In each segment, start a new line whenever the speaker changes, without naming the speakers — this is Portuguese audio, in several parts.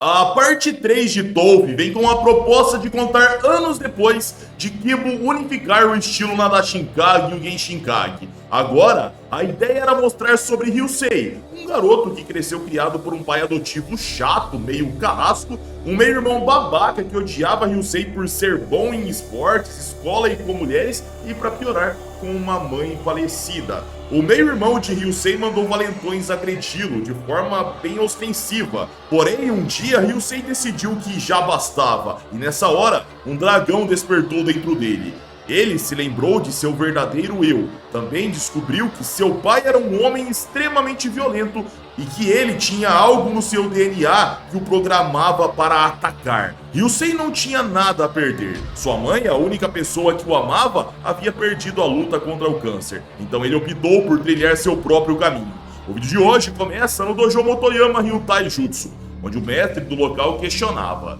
A parte 3 de Tolkien vem com a proposta de contar anos depois de Kibo unificar o estilo Nadashinkage e o Genshinkage. Agora, a ideia era mostrar sobre Ryusei, um garoto que cresceu criado por um pai adotivo chato, meio carrasco, um meio-irmão babaca que odiava Ryusei por ser bom em esportes, escola e com mulheres, e para piorar, com uma mãe falecida. O meio-irmão de Ryusei mandou valentões agredi-lo de forma bem ofensiva. Porém, um dia Ryusei decidiu que já bastava, e nessa hora, um dragão despertou dentro dele. Ele se lembrou de seu verdadeiro eu. Também descobriu que seu pai era um homem extremamente violento e que ele tinha algo no seu DNA que o programava para atacar. Ryusei não tinha nada a perder. Sua mãe, a única pessoa que o amava, havia perdido a luta contra o câncer. Então ele optou por trilhar seu próprio caminho. O vídeo de hoje começa no Dojo Motoyama Ryutai Jutsu, onde o mestre do local questionava: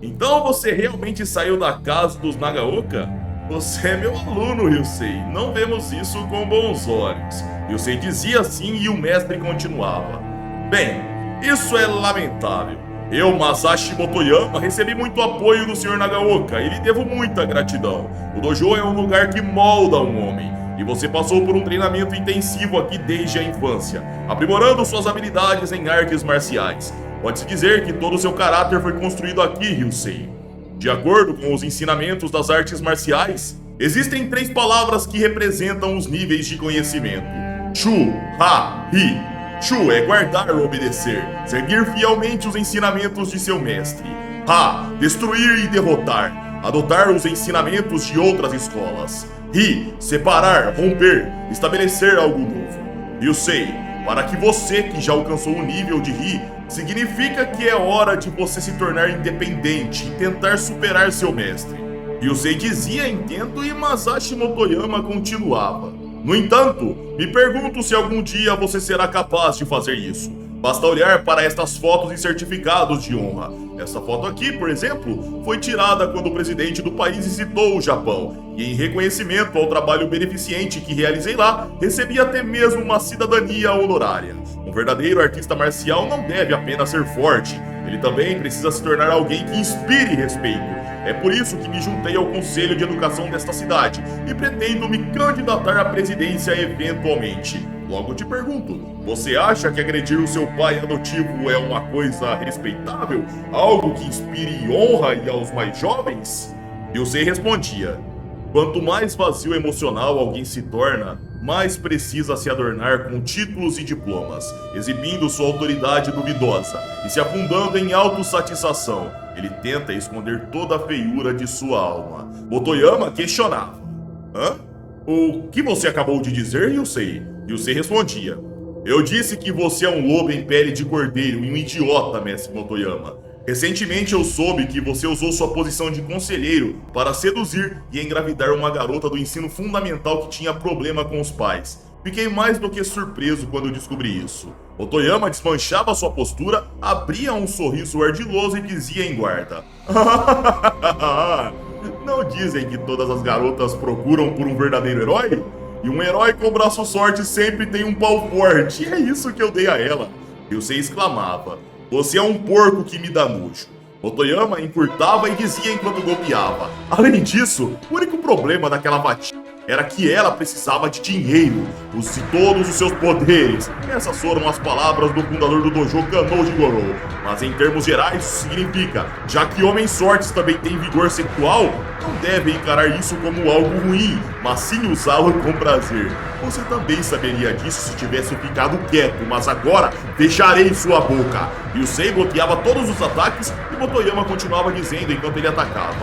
"Então você realmente saiu da casa dos Nagaoka? Você é meu aluno, Ryusei. Não vemos isso com bons olhos." Ryusei dizia assim e o mestre continuava: "Bem, isso é lamentável. Eu, Masashi Motoyama, recebi muito apoio do Sr. Nagaoka e lhe devo muita gratidão. O dojo é um lugar que molda um homem. E você passou por um treinamento intensivo aqui desde a infância, aprimorando suas habilidades em artes marciais. Pode-se dizer que todo o seu caráter foi construído aqui, Ryusei. De acordo com os ensinamentos das artes marciais, existem 3 palavras que representam os níveis de conhecimento: Chu, Ha, Hi. Chu é guardar ou obedecer, seguir fielmente os ensinamentos de seu mestre. Ha, destruir e derrotar, adotar os ensinamentos de outras escolas. Hi, separar, romper, estabelecer algo novo. Ryusei, para que você que já alcançou o nível de Hi, significa que é hora de você se tornar independente e tentar superar seu mestre." Ryusei dizia intento e Masashi Motoyama continuava: "No entanto, me pergunto se algum dia você será capaz de fazer isso. Basta olhar para estas fotos e certificados de honra. Essa foto aqui, por exemplo, foi tirada quando o presidente do país visitou o Japão, e em reconhecimento ao trabalho beneficente que realizei lá, recebi até mesmo uma cidadania honorária. Um verdadeiro artista marcial não deve apenas ser forte, ele também precisa se tornar alguém que inspire respeito. É por isso que me juntei ao Conselho de Educação desta cidade e pretendo me candidatar à presidência eventualmente. Logo te pergunto, você acha que agredir o seu pai adotivo é uma coisa respeitável? Algo que inspire honra e aos mais jovens?" Ryusei respondia: "Quanto mais vazio emocional alguém se torna, mais precisa se adornar com títulos e diplomas, exibindo sua autoridade duvidosa e se afundando em autossatisfação. Ele tenta esconder toda a feiura de sua alma." Motoyama questionava: "Hã? O que você acabou de dizer, Ryusei?" Ryusei respondia: "Eu disse que você é um lobo em pele de cordeiro e um idiota, mestre Motoyama. Recentemente eu soube que você usou sua posição de conselheiro para seduzir e engravidar uma garota do ensino fundamental que tinha problema com os pais. Fiquei mais do que surpreso quando descobri isso." Motoyama desmanchava sua postura, abria um sorriso ardiloso e dizia em guarda: "Não dizem que todas as garotas procuram por um verdadeiro herói? E um herói com braço forte sempre tem um pau forte, e é isso que eu dei a ela." Ryusei exclamava: "Você é um porco que me dá nojo." Motoyama encurtava e dizia enquanto golpeava: "Além disso, o único problema daquela vadia era que ela precisava de dinheiro. Use todos os seus poderes." Essas foram as palavras do fundador do dojo Kanouji Gorou. Mas em termos gerais isso significa: já que homens fortes também têm vigor sexual, não devem encarar isso como algo ruim, mas sim usá-lo com prazer. Você também saberia disso se tivesse ficado quieto, mas agora fecharei sua boca." Ryusei bloqueava todos os ataques e Motoyama continuava dizendo enquanto ele atacava: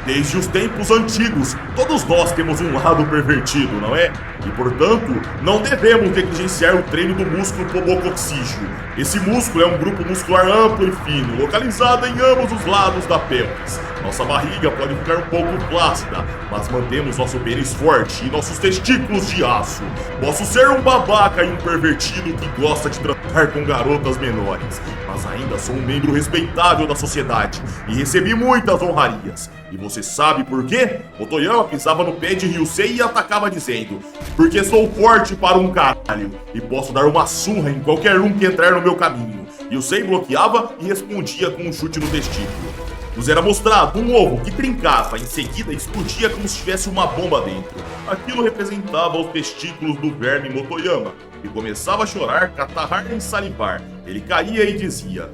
"Desde os tempos antigos, todos nós temos um lado pervertido, não é? E, portanto, não devemos negligenciar o treino do músculo pobocoxígeo. Esse músculo é um grupo muscular amplo e fino, localizado em ambos os lados da pelvis. Nossa barriga pode ficar um pouco flácida, mas mantemos nosso pênis forte e nossos testículos de aço. Posso ser um babaca e um pervertido que gosta de tratar com garotas menores, mas ainda sou um membro respeitável da sociedade e recebi muitas honrarias. E você sabe por quê?" Motoyama pisava no pé de Ryusei e atacava dizendo: "Porque sou forte para um caralho e posso dar uma surra em qualquer um que entrar no meu caminho. Yusei bloqueava e respondia com um chute no testículo. Nos era mostrado um ovo que trincava, em seguida explodia como se tivesse uma bomba dentro. Aquilo representava os testículos do verme Motoyama, que começava a chorar, catarrar e salivar. Ele caía e dizia: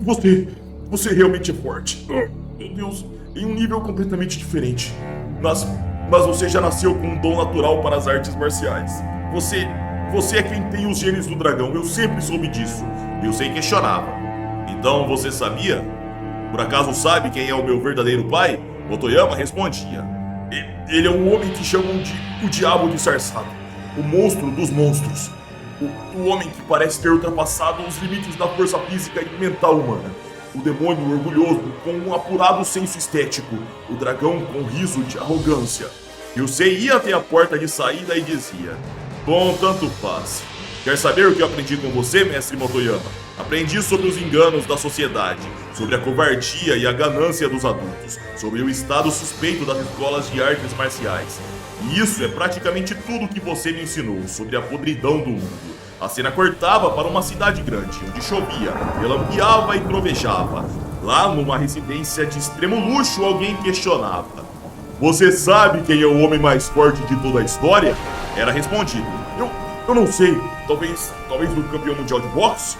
Você realmente é forte. Meu Deus, em um nível completamente diferente. Mas você já nasceu com um dom natural para as artes marciais. Você é quem tem os genes do dragão, eu sempre soube disso. Yusei questionava. Então você sabia? Por acaso sabe quem é o meu verdadeiro pai? Motoyama respondia. Ele é um homem que chamam de o Diabo Disfarçado, o monstro dos monstros. O homem que parece ter ultrapassado os limites da força física e mental humana. O demônio orgulhoso com um apurado senso estético. O dragão com riso de arrogância. Yusei ia até a porta de saída e dizia: Bom, tanto faz. Quer saber o que eu aprendi com você, mestre Motoyama? Aprendi sobre os enganos da sociedade, sobre a covardia e a ganância dos adultos, sobre o estado suspeito das escolas de artes marciais. E isso é praticamente tudo que você me ensinou sobre a podridão do mundo. A cena cortava para uma cidade grande, onde chovia, relampeava e trovejava. Lá, numa residência de extremo luxo, alguém questionava: Você sabe quem é o homem mais forte de toda a história? Era respondido: Eu não sei. Talvez o campeão mundial de boxe?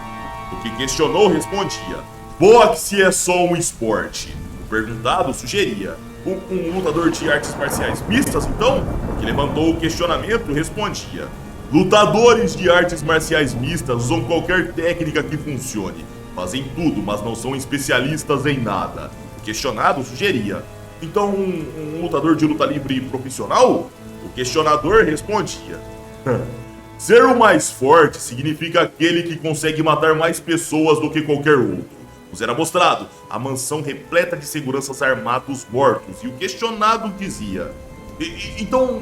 O que questionou respondia: Boxe é só um esporte. O perguntado sugeria: Um lutador de artes marciais mistas, então? O que levantou o questionamento respondia: Lutadores de artes marciais mistas usam qualquer técnica que funcione. Fazem tudo, mas não são especialistas em nada. O questionado sugeria: Então um lutador de luta livre profissional? O questionador respondia: Ser o mais forte significa aquele que consegue matar mais pessoas do que qualquer outro. Nos era mostrado a mansão repleta de seguranças armados mortos e o questionado dizia: Então,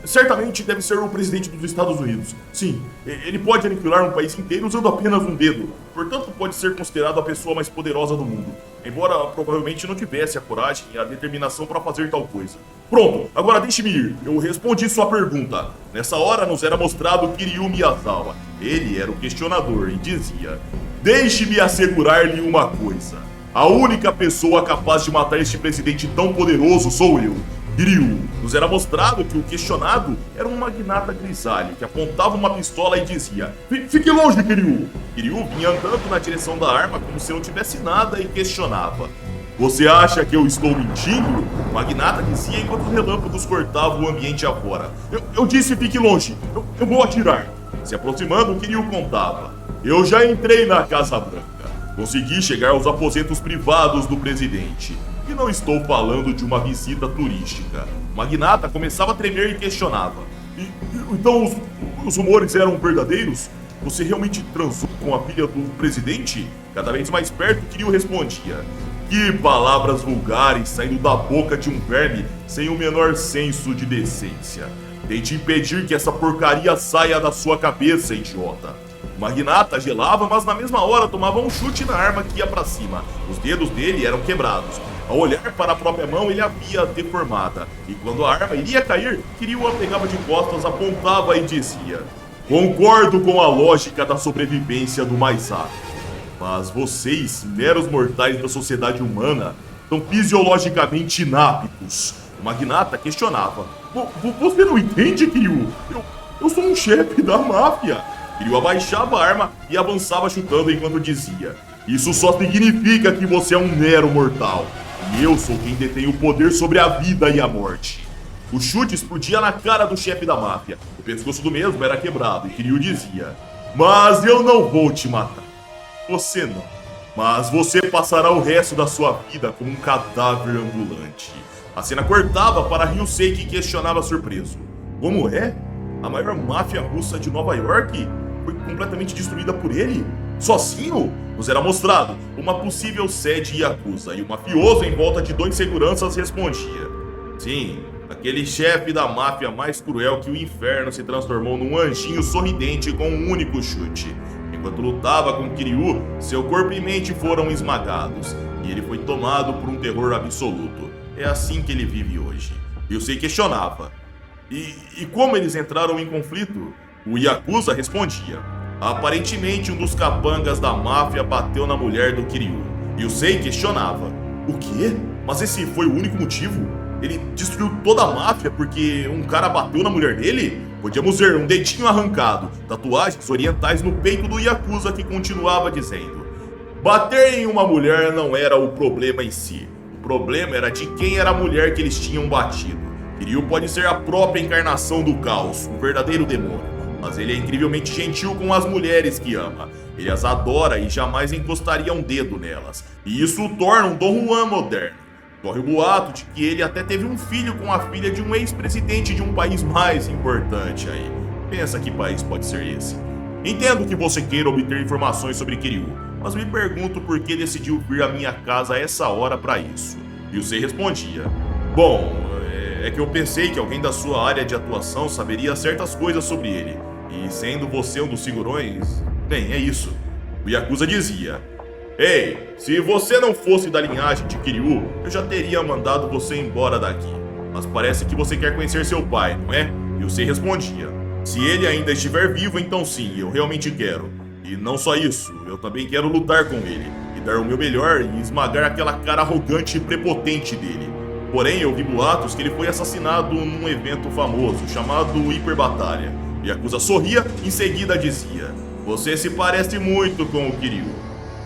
certamente deve ser o presidente dos Estados Unidos. Sim, ele pode aniquilar um país inteiro usando apenas um dedo. Portanto, pode ser considerado a pessoa mais poderosa do mundo. Embora provavelmente não tivesse a coragem e a determinação para fazer tal coisa. Pronto, agora deixe-me ir. Eu respondi sua pergunta. Nessa hora nos era mostrado Kiryu Miyazawa. Ele era o questionador e dizia: Deixe-me assegurar-lhe uma coisa. A única pessoa capaz de matar este presidente tão poderoso sou eu. Kiryu. Nos era mostrado que o questionado era um magnata grisalho que apontava uma pistola e dizia: Fique longe, Kiryu! Kiryu vinha andando na direção da arma como se não tivesse nada e questionava: Você acha que eu estou mentindo? O magnata dizia enquanto os relâmpagos cortavam o ambiente afora. Eu disse fique longe, eu vou atirar. Se aproximando, Kiryu contava: Eu já entrei na Casa Branca. Consegui chegar aos aposentos privados do presidente. E não estou falando de uma visita turística. O magnata começava a tremer e questionava: Então os rumores eram verdadeiros? Você realmente transou com a filha do presidente? Cada vez mais perto, Kiryu respondia: Que palavras vulgares saindo da boca de um verme sem o menor senso de decência. Tente impedir que essa porcaria saia da sua cabeça, idiota. O magnata gelava, mas na mesma hora tomava um chute na arma que ia para cima. Os dedos dele eram quebrados. Ao olhar para a própria mão, ele a via deformada. E quando a arma iria cair, Kiryu a pegava de costas, apontava e dizia: Concordo com a lógica da sobrevivência do mais apto. Mas vocês, meros mortais da sociedade humana, são fisiologicamente inaptos. O magnata questionava: Você não entende, Kiryu? Eu sou um chefe da máfia. Kiryu abaixava a arma e avançava chutando enquanto dizia: Isso só significa que você é um mero mortal. E eu sou quem detém o poder sobre a vida e a morte. O chute explodia na cara do chefe da máfia. O pescoço do mesmo era quebrado e Kiryu dizia: Mas eu não vou te matar. Você não. Mas você passará o resto da sua vida como um cadáver ambulante. A cena cortava para Ryusei, que questionava surpreso: Como é? A maior máfia russa de Nova York foi completamente destruída por ele? Sozinho? Nos era mostrado uma possível sede Yakuza e o mafioso em volta de 2 seguranças respondia: Sim, aquele chefe da máfia mais cruel que o inferno se transformou num anjinho sorridente com um único chute. Enquanto lutava com Kiryu, seu corpo e mente foram esmagados e ele foi tomado por um terror absoluto. É assim que ele vive hoje. Yusei questionava: E como eles entraram em conflito? O Yakuza respondia: Aparentemente, um dos capangas da máfia bateu na mulher do Kiryu. Ryusei questionava. O quê? Mas esse foi o único motivo? Ele destruiu toda a máfia porque um cara bateu na mulher dele? Podíamos ver um dedinho arrancado, tatuagens orientais no peito do Yakuza que continuava dizendo. Bater em uma mulher não era o problema em si. O problema era de quem era a mulher que eles tinham batido. Kiryu pode ser a própria encarnação do caos, um verdadeiro demônio. Mas ele é incrivelmente gentil com as mulheres que ama. Ele as adora e jamais encostaria um dedo nelas. E isso o torna um Don Juan moderno. Corre o boato de que ele até teve um filho com a filha de um ex-presidente de um país mais importante aí. Pensa que país pode ser esse? Entendo que você queira obter informações sobre Kiryu, mas me pergunto por que decidiu vir à minha casa a essa hora para isso. Ryusei respondia. Bom, é que eu pensei que alguém da sua área de atuação saberia certas coisas sobre ele. E sendo você um dos figurões, bem, é isso. O Yakuza dizia. Ei, se você não fosse da linhagem de Kiryu, eu já teria mandado você embora daqui. Mas parece que você quer conhecer seu pai, não é? Ryusei respondia. Se ele ainda estiver vivo, então sim, eu realmente quero. E não só isso, eu também quero lutar com ele. E dar o meu melhor e esmagar aquela cara arrogante e prepotente dele. Porém, eu vi boatos que ele foi assassinado num evento famoso, chamado Hiper Batalha. Yakuza sorria e em seguida dizia. Você se parece muito com o Kiryu.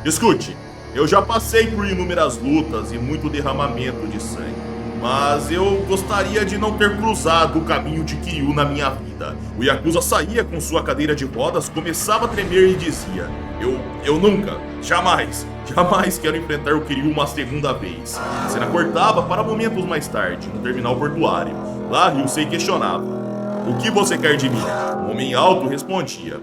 Escute, eu já passei por inúmeras lutas e muito derramamento de sangue. Mas eu gostaria de não ter cruzado o caminho de Kiryu na minha vida. O Yakuza saía com sua cadeira de rodas, começava a tremer e dizia. Eu nunca, jamais quero enfrentar o Kiryu uma segunda vez. A cena cortava para momentos mais tarde, no terminal portuário. Lá, Ryusei questionava. O que você quer de mim? O homem alto respondia.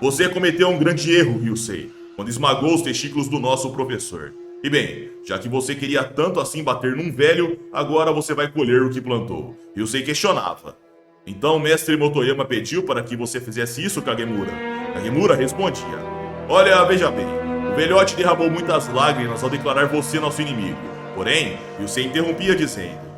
Você cometeu um grande erro, Ryusei, quando esmagou os testículos do nosso professor. E bem, já que você queria tanto assim bater num velho, agora você vai colher o que plantou. Ryusei questionava. Então o mestre Motoyama pediu para que você fizesse isso, Kagemura? Kagemura respondia. Olha, veja bem, o velhote derramou muitas lágrimas ao declarar você nosso inimigo. Porém, Ryusei interrompia dizendo.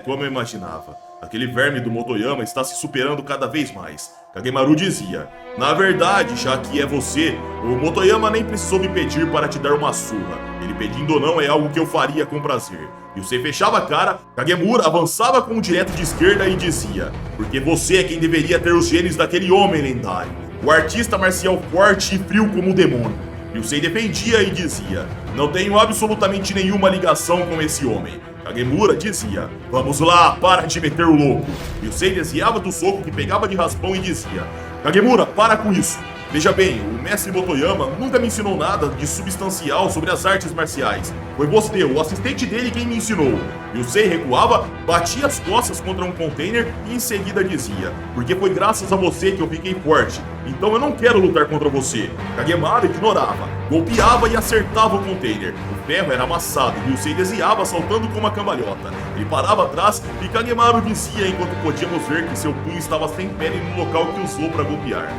Como eu imaginava. Aquele verme do Motoyama está se superando cada vez mais. Kagemaru dizia. Na verdade, já que é você, o Motoyama nem precisou me pedir para te dar uma surra. Ele pedindo ou não é algo que eu faria com prazer. Ryusei fechava a cara, Kagemura avançava com um direto de esquerda e dizia. Porque você é quem deveria ter os genes daquele homem lendário. O artista marcial forte e frio como o demônio. Ryusei defendia e dizia. Não tenho absolutamente nenhuma ligação com esse homem. Kagemura dizia, vamos lá, para de meter o louco. Ryusei desviava do soco que pegava de raspão e dizia, Kagemura, para com isso. Veja bem, o mestre Motoyama nunca me ensinou nada de substancial sobre as artes marciais. Foi você, o assistente dele, quem me ensinou. Ryusei recuava, batia as costas contra um container e em seguida dizia, porque foi graças a você que eu fiquei forte. Então eu não quero lutar contra você. Kagemaru ignorava, golpeava e acertava o container. O ferro era amassado e Ryusei desviava saltando com uma cambalhota. Ele parava atrás e Kagemaru dizia enquanto podíamos ver que seu punho estava sem pele no local que usou para golpear.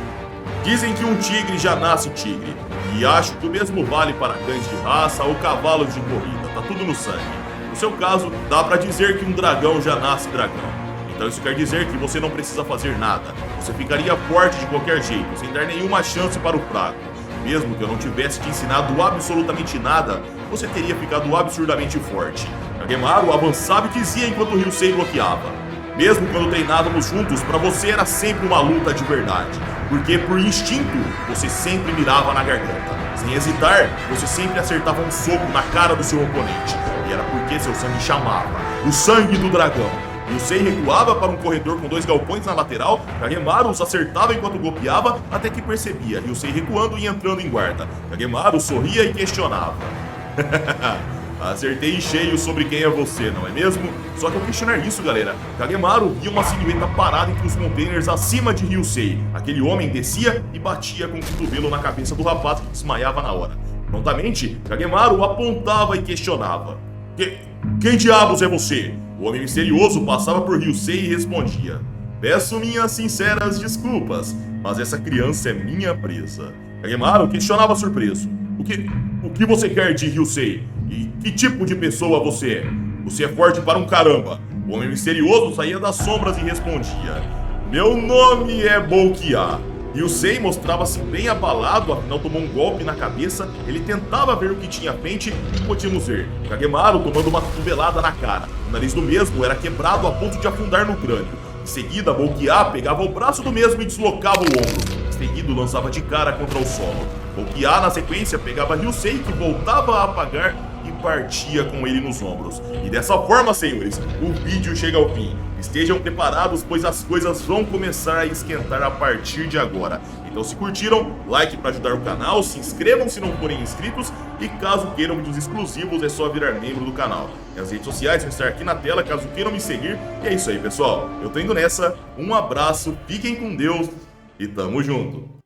Dizem que um tigre já nasce tigre, e acho que o mesmo vale para cães de raça ou cavalos de corrida, tá tudo no sangue. No seu caso, dá pra dizer que um dragão já nasce dragão. Então isso quer dizer que você não precisa fazer nada, você ficaria forte de qualquer jeito, sem dar nenhuma chance para o fraco. Mesmo que eu não tivesse te ensinado absolutamente nada, você teria ficado absurdamente forte. Kagemaru avançava e dizia enquanto Ryusei bloqueava. Mesmo quando treinávamos juntos, pra você era sempre uma luta de verdade. Porque por instinto, você sempre mirava na garganta. Sem hesitar, você sempre acertava um soco na cara do seu oponente. E era porque seu sangue chamava. O sangue do dragão. Ryusei recuava para um corredor com 2 galpões na lateral, Kagemaru os acertava enquanto golpeava, até que percebia Ryusei recuando e entrando em guarda. Kagemaru sorria e questionava. Acertei em cheio sobre quem é você, não é mesmo? Só que ao questionar isso, galera, Kagemaru via uma silhueta parada entre os containers acima de Ryusei. Aquele homem descia e batia com o cotovelo na cabeça do rapaz que desmaiava na hora. Prontamente, Kagemaru apontava e questionava. Quem diabos é você? O homem misterioso passava por Ryusei e respondia. Peço minhas sinceras desculpas, mas essa criança é minha presa. Kagemaru questionava surpreso. O que você quer de Ryusei? E que tipo de pessoa você é? Você é forte para um caramba. O homem misterioso saía das sombras e respondia. Meu nome é Boukia. Ryusei mostrava-se bem abalado, afinal tomou um golpe na cabeça. Ele tentava ver o que tinha à frente e podíamos ver Kagemaru tomando uma cotovelada na cara. O nariz do mesmo era quebrado a ponto de afundar no crânio. Em seguida, Boukiá pegava o braço do mesmo e deslocava o ombro. Em seguida, lançava de cara contra o solo. Boukiá, na sequência, pegava Ryusei, que voltava a apagar e partia com ele nos ombros. E dessa forma, senhores, o vídeo chega ao fim. Estejam preparados, pois as coisas vão começar a esquentar a partir de agora. Então, se curtiram, like para ajudar o canal, se inscrevam se não forem inscritos e caso queiram vídeos exclusivos é só virar membro do canal. Minhas redes sociais vão estar aqui na tela caso queiram me seguir. E é isso aí, pessoal. Eu tô indo nessa, um abraço, fiquem com Deus e tamo junto.